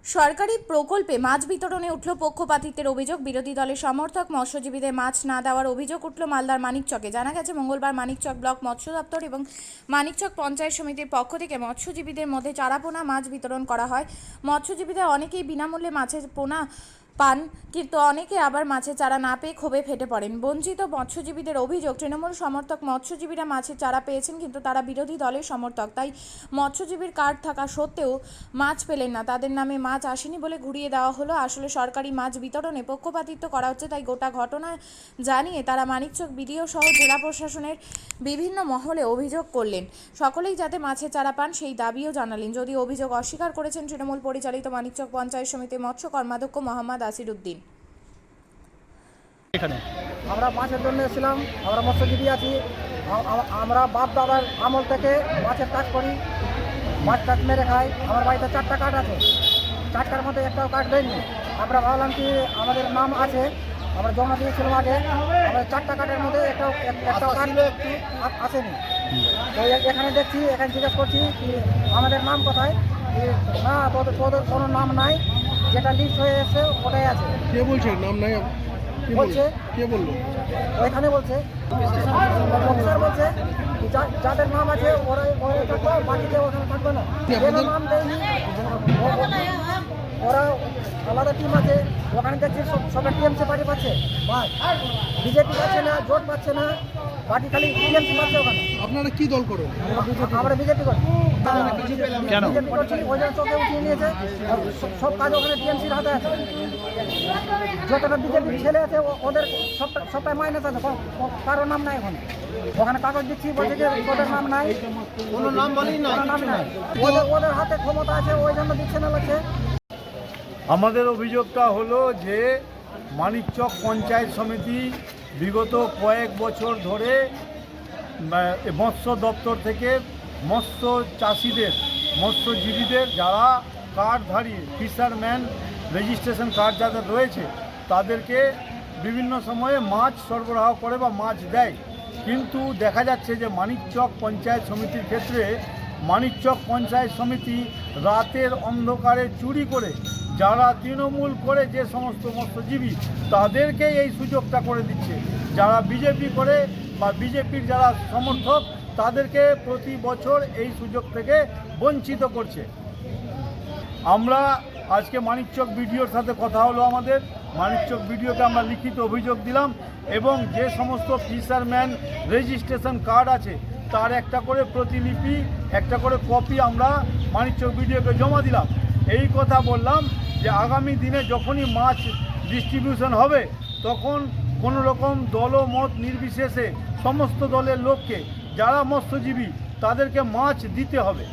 সরকারি প্রকল্পে মাছ বিতরণে উঠল পক্ষপাতিত্বের অভিযোগ। বিরোধী দলের সমর্থক মৎস্যজীবীদের মাছ না দেওয়ার অভিযোগ উঠল মালদার মানিকচকে। জানা গেছে, মঙ্গলবার মানিকচক ব্লক মৎস্য দপ্তর এবং মানিকচক পঞ্চায়েত সমিতির পক্ষ থেকে মৎস্যজীবীদের মধ্যে চারাপোনা মাছ বিতরণ করা হয়। মৎস্যজীবীদের অনেকেই বিনামূল্যে মাছের পোনা পান, কিন্তু অনেকে আবার মাছের চারা না পেয়ে ক্ষোভে ফেটে পড়েন। বঞ্চিত মৎস্যজীবীদের অভিযোগ, তৃণমূল সমর্থক মৎস্যজীবীরা মাছের চারা পেয়েছেন, কিন্তু তারা বিরোধী দলের সমর্থক, তাই মৎস্যজীবীর কার্ড থাকা সত্ত্বেও মাছ পেলেন না। তাদের নামে মাছ আসেনি বলে ঘুরিয়ে দেওয়া হলো। আসলে সরকারি মাছ বিতরণে পক্ষপাতিত্ব করা হচ্ছে, তাই গোটা ঘটনা জানিয়ে তারা মানিকচক বিডিও সহ জেলা প্রশাসনের বিভিন্ন মহলে অভিযোগ করলেন। সকলেই যাতে মাছের চারা পান সেই দাবিও জানালেন। যদিও অভিযোগ অস্বীকার করেছেন তৃণমূল পরিচালিত মানিকচক পঞ্চায়েত সমিতির মৎস্য কর্মাধ্যক্ষ মোহাম্মদ আসিরুদ্দিন। এখানে আমরা মাছের জন্য এসেছিলাম। আমরা মৎস্যজীবী আছি। আমরা বাপ দাদার আমল থেকে মাছের কাজ করি, মাছ টাছ মেরে খাই। আমার বাড়িতে 4টা কার্ড আছে, 4টার মধ্যে একটাও কার্ড দেয়নি। আমরা ভাবলাম কি আমাদের নাম আছে, আমরা জমা দিয়েছিলাম আগে। আমাদের 4টা কার্ডের মধ্যে একটাও কার্ড আসেনি। তো এখানে দেখছি, এখানে জিজ্ঞেস করছি কি আমাদের নাম কোথায়, না তোদের কোনো নাম নাই, যেটা লিস্ট হয়ে এসছে ওটাই আছে। কে বলছে নাম নাই? বলছে কে বললো? ওইখানে বলছে অফিসার বলছে যাদের নাম আছে ওরা থাকবে, বাকিতে ওখানে থাকবে না। কেন নাম দেয়নি, ওরা আলাদা টিম আছে। ওখানে দেখছি সবাই টিএমসি পার্টি পাচ্ছে, বিজেপি পাচ্ছে না, জোট পাচ্ছে না, পার্টি খালি টিএমসি পাচ্ছে। ওখানে আপনারা কি দল করেন? আমরা বিজেপি করি। কেন? বিজেপি করছি, ওই জন্য চোখে উঠিয়ে নিয়েছে। সব কাজ ওখানে টিএমসির হাতে আছে। যতটা বিজেপির ছেলে আছে ওদের সবটাই মাইনাস আছে, কারোর নাম নাই ওখানে। ওখানে কাগজ দিচ্ছি, বলছে যে ওদের নাম নাই, কোনো নাম বলেই না। নাম নাই। ওদের হাতে ক্ষমতা আছে, ওই জন্য দিচ্ছে না লাগছে। আমাদের অভিযোগটা হলো যে মানিকচক পঞ্চায়েত সমিতি বিগত কয়েক বছর ধরে মৎস্য দপ্তর থেকে মৎস্য চাষিদের, মৎস্যজীবীদের যারা কার্ডধারী ফিশারম্যান রেজিস্ট্রেশন কার্ড যাদের রয়েছে তাদেরকে বিভিন্ন সময়ে মাছ সরবরাহ করে বা মাছ দেয়। কিন্তু দেখা যাচ্ছে যে মানিকচক পঞ্চায়েত সমিতির ক্ষেত্রে মানিকচক পঞ্চায়েত সমিতি রাতের অন্ধকারে চুরি করে, যারা তৃণমূল করে যে সমস্ত মৎস্যজীবী তাদেরকে এই সুযোগটা করে দিচ্ছে। যারা বিজেপি করে বা বিজেপির যারা সমর্থক তাদেরকে প্রতি বছর এই সুযোগ থেকে বঞ্চিত করছে। আমরা আজকে মানিকচক বিডিওর সাথে কথা হলো, আমাদের মানিকচক বিডিওকে আমরা লিখিত অভিযোগ দিলাম এবং যে সমস্ত ফিশারম্যান রেজিস্ট্রেশন কার্ড আছে তার একটা করে প্রতিলিপি, একটা করে কপি আমরা মানিকচক বিডিওকে জমা দিলাম। এই কথা বললাম যে আগামী দিনে যখনই মাছ ডিস্ট্রিবিউশন হবে তখন কোনো রকম দলমত নির্বিশেষে সমস্ত দলের লোককে যারা মৎস্যজীবী তাদেরকে মাছ দিতে হবে।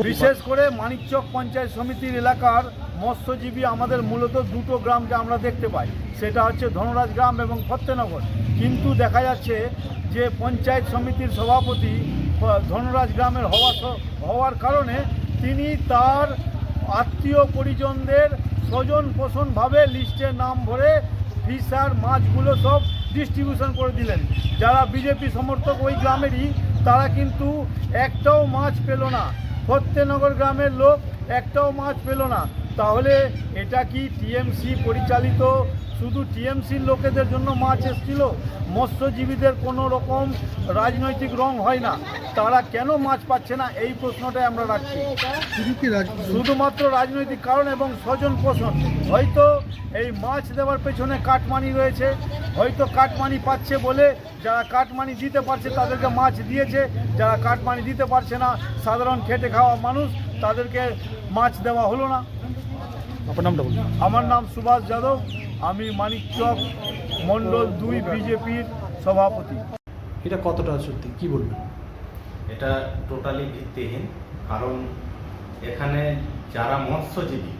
বিশেষ করে মানিকচক পঞ্চায়েত সমিতির এলাকার মৎস্যজীবী আমাদের মূলত দুটো গ্রামকে আমরা দেখতে পাই, সেটা হচ্ছে ধনরাজ গ্রাম এবং ফতেনগর। কিন্তু দেখা যাচ্ছে যে পঞ্চায়েত সমিতির সভাপতি ধনরাজ গ্রামের হওয়ার কারণে তিনি তার আত্মীয় পরিজনদের স্বজন পোষণভাবে লিস্টে নাম ভরে ফিশার মাছগুলো সব ডিস্ট্রিবিউশন করে দিলেন। যারা বিজেপি সমর্থক ওই গ্রামেরই তারা কিন্তু একটাও মাছ পেল না। ফতেনগর গ্রামের লোক একটাও মাছ পেল না। তাহলে এটা কি টিএমসি পরিচালিত শুধু টিএমসির লোকেদের জন্য মাছ এসেছিল? মৎস্যজীবীদের কোনো রকম রাজনৈতিক রং হয় না, তারা কেন মাছ পাচ্ছে না এই প্রশ্নটাই আমরা রাখছি। শুধুমাত্র রাজনৈতিক কারণ এবং স্বজন পোষণ। হয়তো এই মাছ দেওয়ার পেছনে কাটমানি রয়েছে, হয়তো কাটমানি পাচ্ছে বলে যারা কাটমানি দিতে পারছে তাদেরকে মাছ দিয়েছে, যারা কাটমানি দিতে পারছে না সাধারণ খেটে খাওয়া মানুষ তাদেরকে মাছ দেওয়া হলো না। আপনার নামটা বলুন। আমার নাম সুভাষ যাদব, আমি মানিকচক মণ্ডল 2 বিজেপির সভাপতি। এটা কতটা সত্যি কি বলবেন? এটা টোটালি ভিত্তিহীন, কারণ এখানে যারা মৎস্যজীবী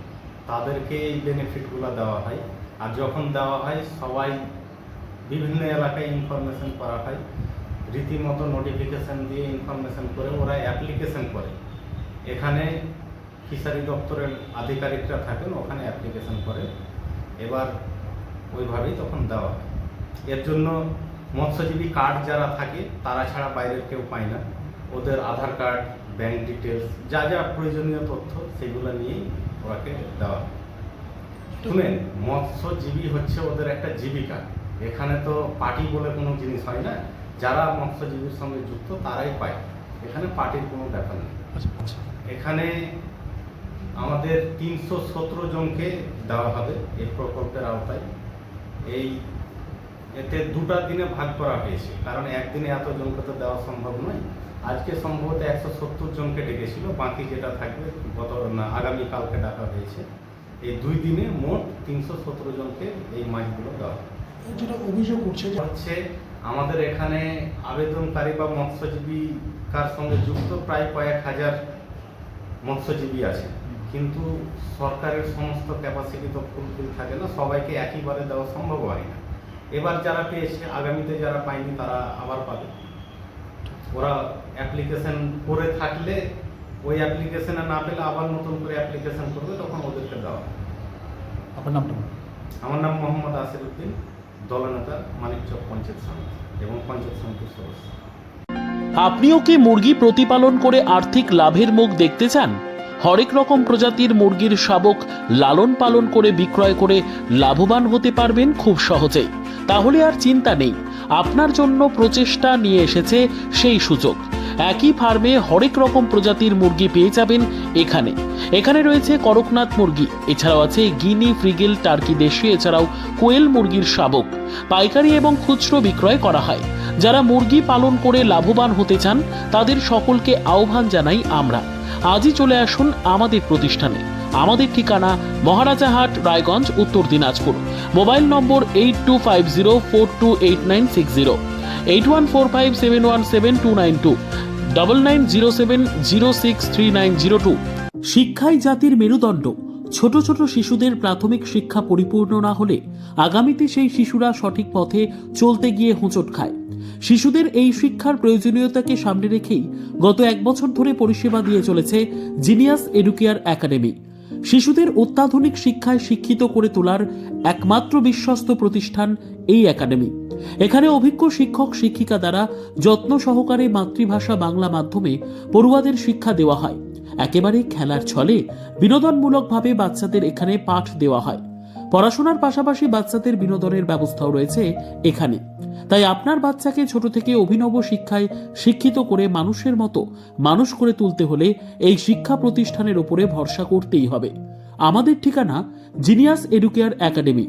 তাদেরকে এই বেনিফিটগুলো দেওয়া হয়, আর যখন দেওয়া হয় সবাই বিভিন্ন এলাকায় ইনফরমেশন করা হয়, রীতিমতো নোটিফিকেশান দিয়ে ইনফরমেশন করে ওরা অ্যাপ্লিকেশন করে। এখানে ফিশারি দপ্তরের আধিকারিকরা থাকেন, ওখানে অ্যাপ্লিকেশন করে, এবার ওইভাবেই তখন দেওয়া হয়। এর জন্য মৎস্যজীবী কার্ড যারা থাকে তারা ছাড়া বাইরের কেউ পায় না। ওদের আধার কার্ড, ব্যাংক ডিটেলস, যা যা প্রয়োজনীয় তথ্য সেগুলো নিয়েই ওরাকে দেওয়া। শুনেন, মৎস্যজীবী হচ্ছে ওদের একটা জীবিকা। এখানে তো পার্টি বলে কোনো জিনিস হয় না, যারা মৎস্যজীবীর সঙ্গে যুক্ত তারাই পায়, এখানে পার্টির কোনো ব্যাপার নেই। এখানে আমাদের 317 জনকে দেওয়া হবে এই প্রকল্পের আওতায়। এতে 2টা দিনে ভাগ করা হয়েছে, কারণ একদিনে এত জনকে তো দেওয়া সম্ভব নয়। আজকে সম্ভবত 170 জনকে ডেকেছিল, বাকি যেটা থাকবে আগামীকালকে ডাকা হয়েছে। এই 2 দিনে মোট 317 জনকে এই মাছগুলো দেওয়া হবে। যেটা অভিযোগ উঠছে হচ্ছে আমাদের এখানে আবেদনকারী বা মৎস্যজীবিকার সঙ্গে যুক্ত প্রায় কয়েক হাজার মৎস্যজীবী আছে, কিন্তু সরকারের সমস্ত ক্যাপাসিটি তো ফুলফিল থাকে না, সবাইকে একইবারে দেওয়া সম্ভব হয় না। এবার যারা পেয়েছে, আগামীতে যারা পায়নি তারা আবার পাবে। ওরা অ্যাপ্লিকেশন করে থাকলে ওই অ্যাপ্লিকেশনে না পেলে আবার নতুন করে অ্যাপ্লিকেশন করবে, তখন ওদেরকে দেওয়া হবে। আপনার নামটা বলুন। আমার নাম মোহাম্মদ আসিরউদ্দিন, দলনেতা, মানিকচক পঞ্চায়েত সমিতি এবং পঞ্চায়েত সমিতির সদস্য। আপনিও কি মুরগি প্রতিপালন করে আর্থিক লাভের মুখ দেখতে চান? হরেক রকম প্রজাতির মুরগির শাবক লালন পালন করে বিক্রয় করে লাভবান হতে পারবেন খুব সহজেই। তাহলে আর চিন্তা নেই, আপনার জন্য প্রচেষ্টা নিয়ে এসেছে সেই সুযোগ। একই ফার্মে হরেক রকম প্রজাতির মুরগি পেয়ে যাবেন এখানে রয়েছে করকনাথ মুরগি, এছাড়াও আছে গিনি, ফ্রিগেল, টার্কি দেশি, এছাড়াও কোয়েল মুরগির শাবক। পাইকারি এবং খুচরো বিক্রয় করা হয়। যারা মুরগি পালন করে লাভবান হতে চান তাদের সকলকে আহ্বান জানাই আমরা। আজই চলে আসুন আমাদের প্রতিষ্ঠানে। আমাদের ঠিকানা মহারাজাহাট, রায়গঞ্জ, উত্তর দিনাজপুর। মোবাইল নম্বর 8250428960, 8145717292, 9907063902। শিক্ষাই জাতির মেরুদণ্ড। ছোট ছোট শিশুদের প্রাথমিক শিক্ষা পরিপূর্ণ না হলে আগামীতে সেই শিশুরা সঠিক পথে চলতে গিয়ে হোঁচট খায়। শিশুদের এই শিক্ষার প্রয়োজনীয়তাকে সামনে রেখেই গত 1 বছর ধরে পরিষেবা দিয়ে চলেছে জিনিয়াস এডুকেয়ার একাডেমি। শিশুদের অত্যাধুনিক শিক্ষায় শিক্ষিত করে তোলার একমাত্র বিশ্বস্ত প্রতিষ্ঠান এই একাডেমি। এখানে অভিজ্ঞ শিক্ষক শিক্ষিকা দ্বারা যত্ন সহকারে মাতৃভাষা বাংলা মাধ্যমে পড়ুয়াদের শিক্ষা দেওয়া হয়। একেবারে খেলার ছলে বিনোদনমূলকভাবে বাচ্চাদের এখানে পাঠ দেওয়া হয়। পড়াশোনার পাশাপাশি বাচ্চাদের বিনোদনের ব্যবস্থাও রয়েছে এখানে। তাই আপনার বাচ্চাকে ছোট থেকে অভিনব শিক্ষায় শিক্ষিত করে মানুষের মতো মানুষ করে তুলতে হলে এই শিক্ষা প্রতিষ্ঠানের উপরে ভরসা করতেই হবে। আমাদের ঠিকানা জিনিয়াস এডুকেয়ার একাডেমি,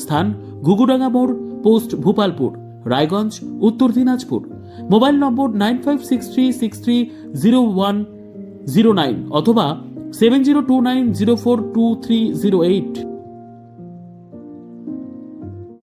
স্থান ঘুঘুডাঙ্গা মোড়, পোস্ট ভূপালপুর, রায়গঞ্জ, উত্তর দিনাজপুর। মোবাইল নম্বর 9563630109 অথবা 7029042308।